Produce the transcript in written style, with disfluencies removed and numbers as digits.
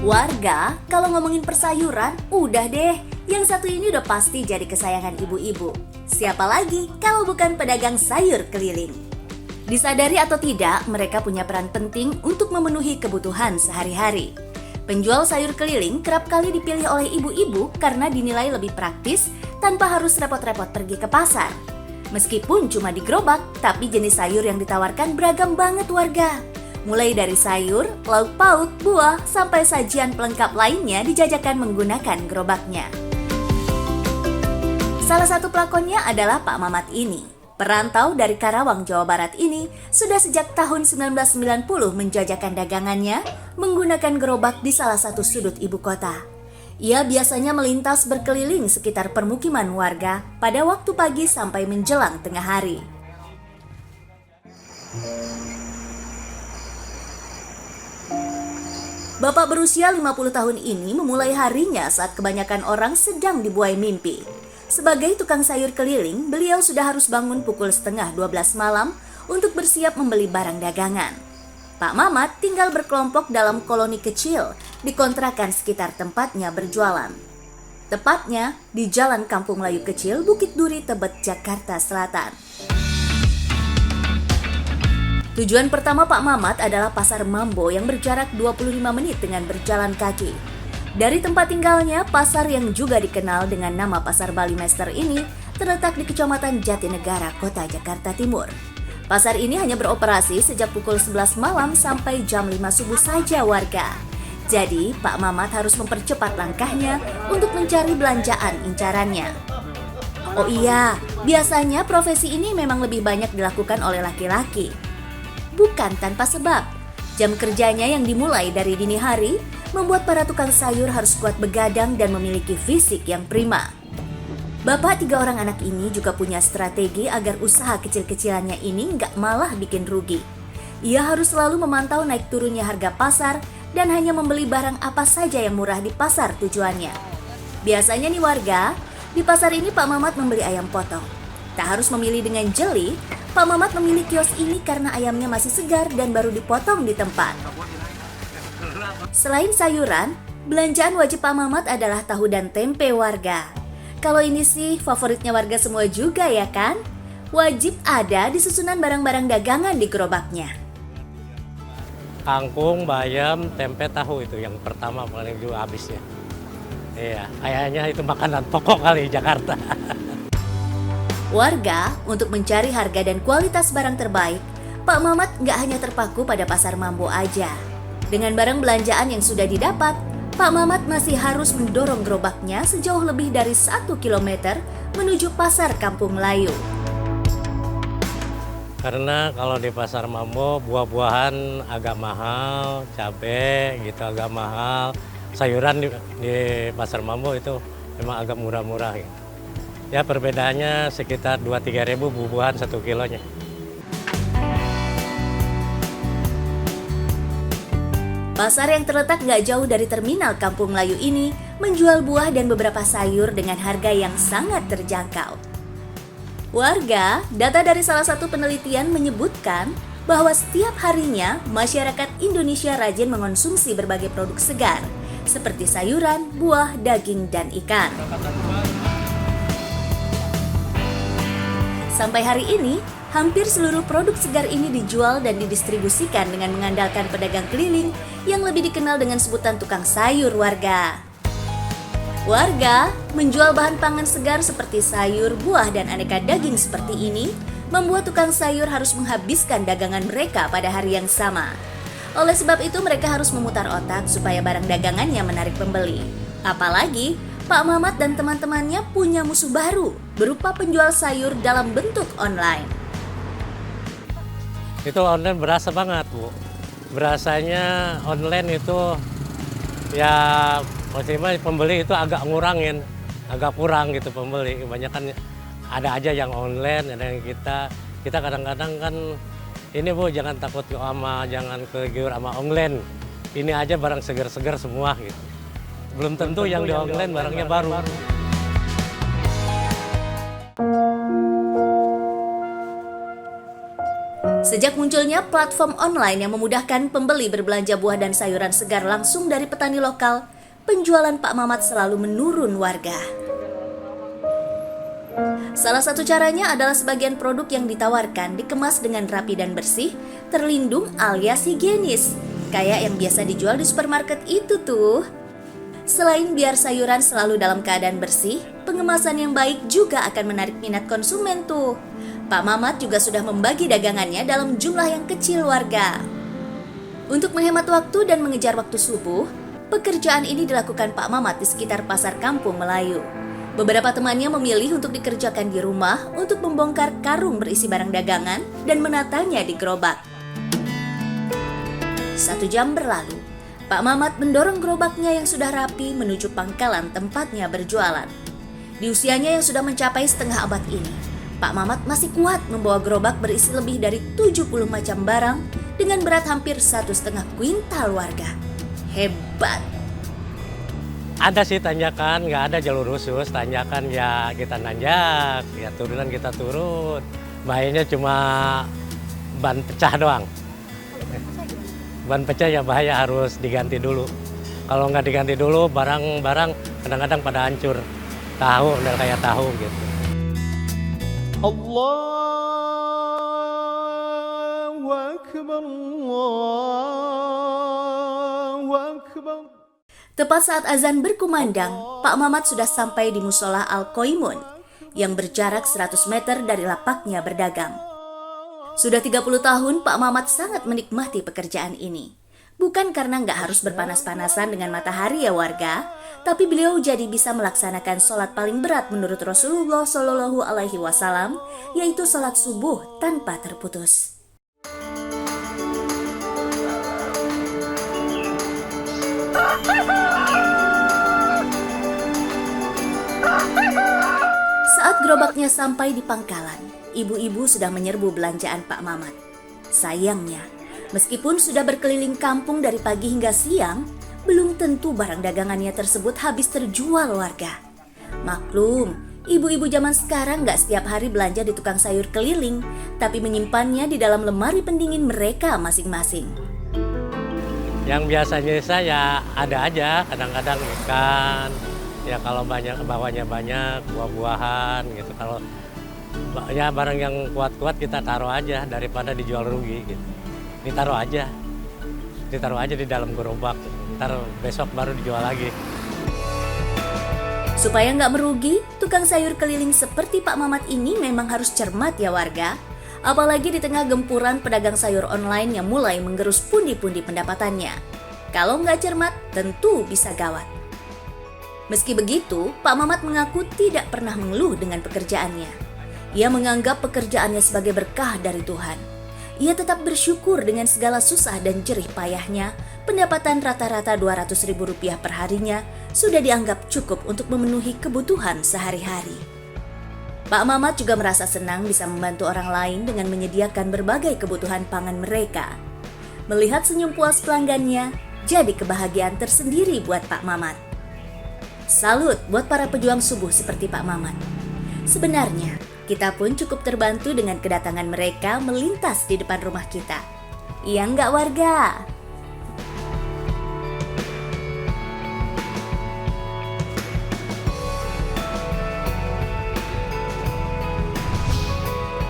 Warga, kalau ngomongin persayuran, udah deh. Yang satu ini udah pasti jadi kesayangan ibu-ibu. Siapa lagi kalau bukan pedagang sayur keliling? Disadari atau tidak, mereka punya peran penting untuk memenuhi kebutuhan sehari-hari. Penjual sayur keliling kerap kali dipilih oleh ibu-ibu karena dinilai lebih praktis tanpa harus repot-repot pergi ke pasar. Meskipun cuma di gerobak, tapi jenis sayur yang ditawarkan beragam banget warga. Mulai dari sayur, lauk pauk, buah, sampai sajian pelengkap lainnya dijajakan menggunakan gerobaknya. Salah satu pelakonnya adalah Pak Mamat ini. Perantau dari Karawang, Jawa Barat ini sudah sejak tahun 1990 menjajakan dagangannya menggunakan gerobak di salah satu sudut ibu kota. Ia biasanya melintas berkeliling sekitar permukiman warga pada waktu pagi sampai menjelang tengah hari. Bapak berusia 50 tahun ini memulai harinya saat kebanyakan orang sedang dibuai mimpi. Sebagai tukang sayur keliling, beliau sudah harus bangun pukul setengah 12 malam untuk bersiap membeli barang dagangan. Pak Mamat tinggal berkelompok dalam koloni kecil di kontrakan sekitar tempatnya berjualan. Tepatnya di Jalan Kampung Melayu Kecil, Bukit Duri, Tebet, Jakarta Selatan. Tujuan pertama Pak Mamat adalah Pasar Mambo yang berjarak 25 menit dengan berjalan kaki. Dari tempat tinggalnya, pasar yang juga dikenal dengan nama Pasar Bali Master ini terletak di Kecamatan Jatinegara, Kota Jakarta Timur. Pasar ini hanya beroperasi sejak pukul 11 malam sampai jam 5 subuh saja warga. Jadi, Pak Mamat harus mempercepat langkahnya untuk mencari belanjaan incarannya. Oh iya, biasanya profesi ini memang lebih banyak dilakukan oleh laki-laki. Bukan tanpa sebab, jam kerjanya yang dimulai dari dini hari membuat para tukang sayur harus kuat begadang dan memiliki fisik yang prima. Bapak 3 orang anak ini juga punya strategi agar usaha kecil-kecilannya ini nggak malah bikin rugi. Ia harus selalu memantau naik turunnya harga pasar dan hanya membeli barang apa saja yang murah di pasar tujuannya. Biasanya nih warga, di pasar ini Pak Mamat membeli ayam potong. Tak harus memilih dengan jeli, Pak Mamat memilih kios ini karena ayamnya masih segar dan baru dipotong di tempat. Selain sayuran, belanjaan wajib Pak Mamat adalah tahu dan tempe warga. Kalau ini sih favoritnya warga semua juga ya kan? Wajib ada di susunan barang-barang dagangan di gerobaknya. Kangkung, bayam, tempe, tahu itu yang pertama paling juga habisnya. Iya, kayaknya itu makanan pokok kali di Jakarta. Warga, untuk mencari harga dan kualitas barang terbaik, Pak Mamat nggak hanya terpaku pada Pasar Mambo aja. Dengan barang belanjaan yang sudah didapat, Pak Mamat masih harus mendorong gerobaknya sejauh lebih dari 1 km menuju Pasar Kampung Melayu. Karena kalau di Pasar Mambo, buah-buahan agak mahal, cabai gitu agak mahal. Sayuran di Pasar Mambo itu memang agak murah-murah gitu. Ya perbedaannya sekitar 2-3 ribu buah-buahan 1 kilonya. Pasar yang terletak nggak jauh dari terminal Kampung Melayu ini menjual buah dan beberapa sayur dengan harga yang sangat terjangkau. Warga, data dari salah satu penelitian menyebutkan bahwa setiap harinya masyarakat Indonesia rajin mengonsumsi berbagai produk segar seperti sayuran, buah, daging, dan ikan. Sampai hari ini, hampir seluruh produk segar ini dijual dan didistribusikan dengan mengandalkan pedagang keliling yang lebih dikenal dengan sebutan tukang sayur warga. Warga menjual bahan pangan segar seperti sayur, buah, dan aneka daging seperti ini membuat tukang sayur harus menghabiskan dagangan mereka pada hari yang sama. Oleh sebab itu mereka harus memutar otak supaya barang dagangannya menarik pembeli. Apalagi Pak Mamat dan teman-temannya punya musuh baru berupa penjual sayur dalam bentuk online. Itu online berasa banget, Bu. Berasanya online itu ya maksudnya pembeli itu agak ngurangin, agak kurang gitu pembeli. Kebanyakan ada aja yang online, ada yang kita kadang-kadang kan ini Bu jangan takut jangan kegiur sama online. Ini aja barang segar-segar semua gitu. Belum tentu yang di online barangnya baru. Sejak munculnya platform online yang memudahkan pembeli berbelanja buah dan sayuran segar langsung dari petani lokal, penjualan Pak Mamat selalu menurun warga. Salah satu caranya adalah sebagian produk yang ditawarkan dikemas dengan rapi dan bersih, terlindung alias higienis, kayak yang biasa dijual di supermarket itu tuh. Selain biar sayuran selalu dalam keadaan bersih, pengemasan yang baik juga akan menarik minat konsumen tuh. Pak Mamat juga sudah membagi dagangannya dalam jumlah yang kecil warga. Untuk menghemat waktu dan mengejar waktu subuh, pekerjaan ini dilakukan Pak Mamat di sekitar pasar kampung Melayu. Beberapa temannya memilih untuk dikerjakan di rumah untuk membongkar karung berisi barang dagangan dan menatanya di gerobak. 1 jam berlalu, Pak Mamat mendorong gerobaknya yang sudah rapi menuju pangkalan tempatnya berjualan. Di usianya yang sudah mencapai setengah abad ini, Pak Mamat masih kuat membawa gerobak berisi lebih dari 70 macam barang dengan berat hampir 1,5 kuintal warga. Hebat! Ada sih tanjakan, nggak ada jalur khusus. Tanjakan ya kita nanjak, ya turunan kita turun. Bahayanya cuma ban pecah doang. Ban pecah ya bahaya, harus diganti dulu. Kalau nggak diganti dulu, barang-barang kadang-kadang pada hancur. Tahu, udah kayak tahu gitu. Allahu Akbar, Allahu Akbar. Tepat saat azan berkumandang, Pak Mamat sudah sampai di musola Al-Qoimun yang berjarak 100 meter dari lapaknya berdagang. Sudah 30 tahun Pak Mamat sangat menikmati pekerjaan ini. Bukan karena nggak harus berpanas-panasan dengan matahari ya warga, tapi beliau jadi bisa melaksanakan sholat paling berat menurut Rasulullah Shallallahu Alaihi Wasallam, yaitu sholat subuh tanpa terputus. Saat gerobaknya sampai di pangkalan, ibu-ibu sudah menyerbu belanjaan Pak Mamat. Sayangnya, meskipun sudah berkeliling kampung dari pagi hingga siang, belum tentu barang dagangannya tersebut habis terjual warga. Maklum, ibu-ibu zaman sekarang nggak setiap hari belanja di tukang sayur keliling, tapi menyimpannya di dalam lemari pendingin mereka masing-masing. Yang biasanya saya ada aja, kadang-kadang ikan, ya kalau banyak bawahnya banyak, buah-buahan gitu. Kalau ya barang yang kuat-kuat kita taruh aja daripada dijual rugi gitu. Ditaruh aja di dalam gerobak, ntar besok baru dijual lagi. Supaya nggak merugi, tukang sayur keliling seperti Pak Mamat ini memang harus cermat ya warga. Apalagi di tengah gempuran pedagang sayur online yang mulai menggerus pundi-pundi pendapatannya. Kalau nggak cermat, tentu bisa gawat. Meski begitu, Pak Mamat mengaku tidak pernah mengeluh dengan pekerjaannya. Ia menganggap pekerjaannya sebagai berkah dari Tuhan. Ia tetap bersyukur dengan segala susah dan jerih payahnya, pendapatan rata-rata Rp200.000 per harinya sudah dianggap cukup untuk memenuhi kebutuhan sehari-hari. Pak Mamat juga merasa senang bisa membantu orang lain dengan menyediakan berbagai kebutuhan pangan mereka. Melihat senyum puas pelanggannya, jadi kebahagiaan tersendiri buat Pak Mamat. Salut buat para pejuang subuh seperti Pak Mamat. Sebenarnya, kita pun cukup terbantu dengan kedatangan mereka melintas di depan rumah kita. Iya nggak warga?